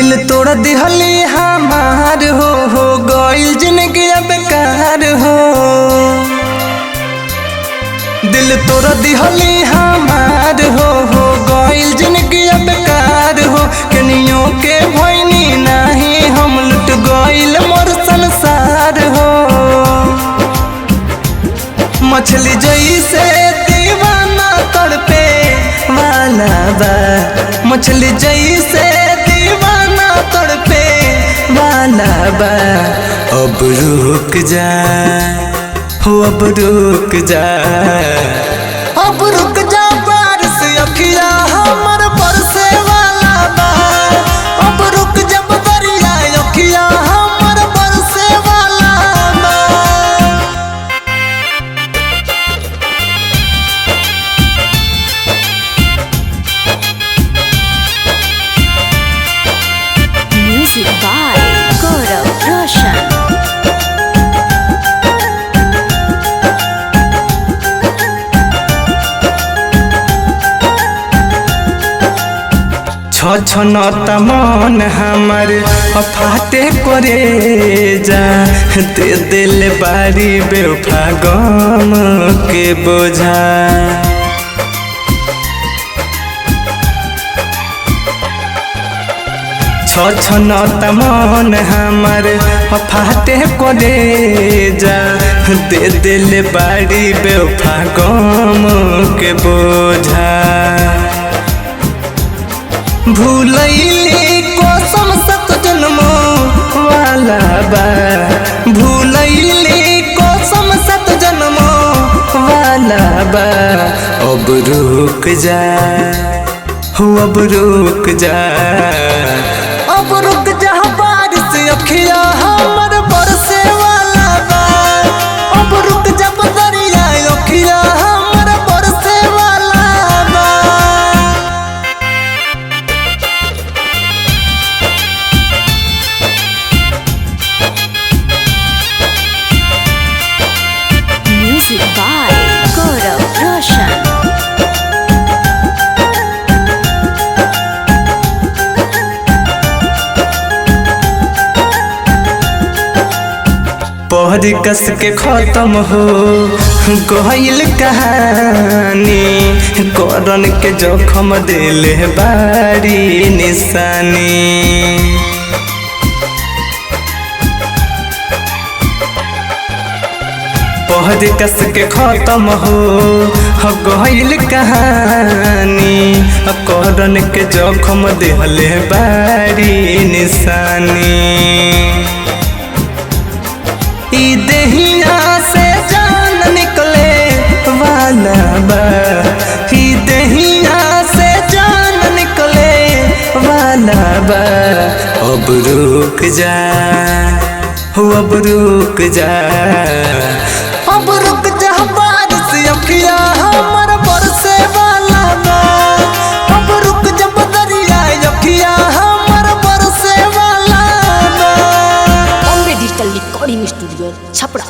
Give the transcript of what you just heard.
दिल तोड़ दिहली हमार हो गइल जिंदगी बेकार हो। दिल तोड़ दिहली हमार हो गइल जिंदगी बेकार हो। कनियों के भइनी नहीं हम लुट गइल मोर संसार हो। मछली जैसे दीवाना तड़पे वाला बा, मछली जैसे दीवाना तड़पे वाला बा। अब रुक जा हो, अब रुक जा, अब रुक जा, बारिश अखिया हमर बरसे वाला बा। अब रुक जा बदरिया अखिया हमर बरसे वाला बा। Music by Gaurav Roshan. छनता मन हमर फाटे करे जा। दे दिल बारी बेवफा गम के बोझा। छनता मन हमर फाटे करे जा। दे दिल बारी बेवफा गम के बोझा। भूलैली कसम सत जन्मो वाला बा, भूलैली कसम सत जन्मो वाला बा। अब रुक जा हो, अब रुक जा, अब रुक जा, बारिश अखिया हमर बरसे वाला बा। अब रुक जा बदरिया अखिया हमर बरसे वाला बा। Music by Gaurav Roshan. पहर कस के खत्म हो गइल कहानी। करन के जखम दिले बारी निशानी। पहर कस के खत्म हो गइल कहानी। करन के जखम दिले बारी निशानी। ई देहिया से जान निकले वाला बा, ई देहिया से जान निकले वाला बा। अब रुक जा हो, अब रुक जा, अब रुक जा, बारिश अखिया हमर बरसे वाला बा। अब रुक जा बदरिया अखिया हमर बरसे वाला बा। Bombay Digital Recording Studio, Chapra.